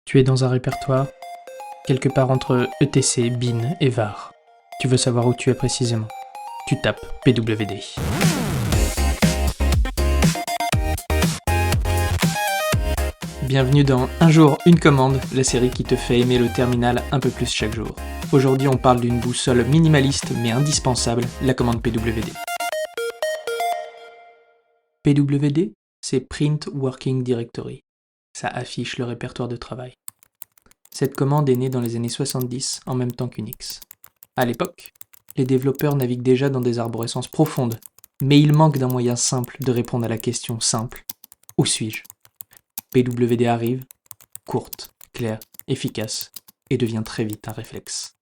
Tu es dans un répertoire, quelque part entre ETC, BIN et VAR. Tu veux savoir où tu es précisément. Tu tapes PWD. Bienvenue dans Un jour, une commande, la série qui te fait aimer le terminal un peu plus chaque jour. Aujourd'hui, on parle d'une boussole minimaliste mais indispensable, la commande PWD. PWD, c'est Print Working Directory. Ça affiche le répertoire de travail. Cette commande est née dans les années 70, en même temps qu'Unix. À l'époque, les développeurs naviguent déjà dans des arborescences profondes, mais il manque d'un moyen simple de répondre à la question simple « Où suis-je » PWD arrive, courte, claire, efficace, et devient très vite un réflexe.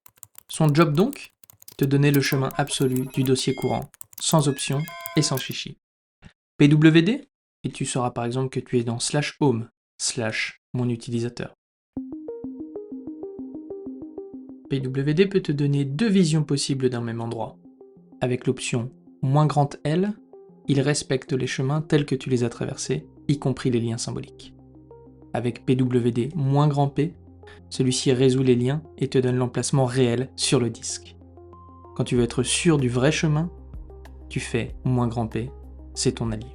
Son job donc ? Te donner le chemin absolu du dossier courant, sans option et sans chichi. PWD ? Et tu sauras par exemple que tu es dans /home, /mon utilisateur. PWD peut te donner deux visions possibles d'un même endroit. Avec l'option -L, il respecte les chemins tels que tu les as traversés, y compris les liens symboliques. Avec PWD -P, celui-ci résout les liens et te donne l'emplacement réel sur le disque. Quand tu veux être sûr du vrai chemin, tu fais -P, c'est ton allié.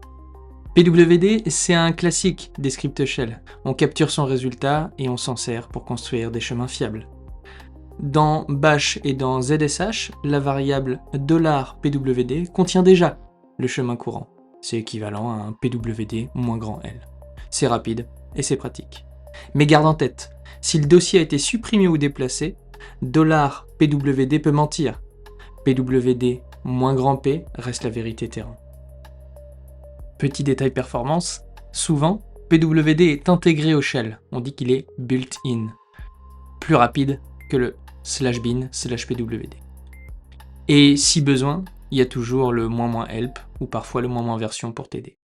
PWD, c'est un classique des scripts shell. On capture son résultat et on s'en sert pour construire des chemins fiables. Dans Bash et dans ZSH, la variable $PWD contient déjà le chemin courant. C'est équivalent à un PWD -L. C'est rapide et c'est pratique. Mais garde en tête, si le dossier a été supprimé ou déplacé, $PWD peut mentir. PWD -P reste la vérité terrain. Petit détail performance, souvent, PWD est intégré au shell. On dit qu'il est built-in. Plus rapide que le /bin/pwd. Et si besoin, il y a toujours le -help ou parfois le -version pour t'aider.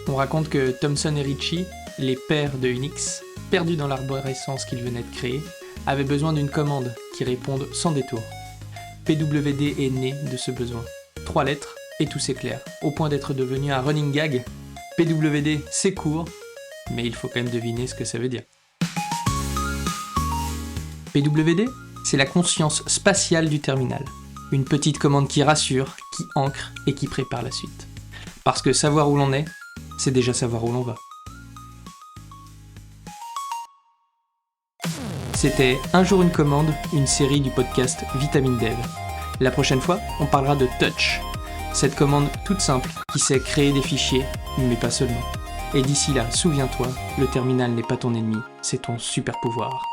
On raconte que Thomson et Ritchie, les pères de Unix, perdus dans l'arborescence qu'ils venaient de créer, avaient besoin d'une commande qui réponde sans détour. PWD est né de ce besoin. 3 lettres et tout s'éclaire, au point d'être devenu un running gag. PWD, c'est court, mais il faut quand même deviner ce que ça veut dire. PWD, c'est la conscience spatiale du terminal. Une petite commande qui rassure, qui ancre et qui prépare la suite. Parce que savoir où l'on est, c'est déjà savoir où l'on va. C'était Un jour une commande, une série du podcast Vitamine Dev. La prochaine fois, on parlera de Touch, cette commande toute simple qui sait créer des fichiers, mais pas seulement. Et d'ici là, souviens-toi, le terminal n'est pas ton ennemi, c'est ton super pouvoir.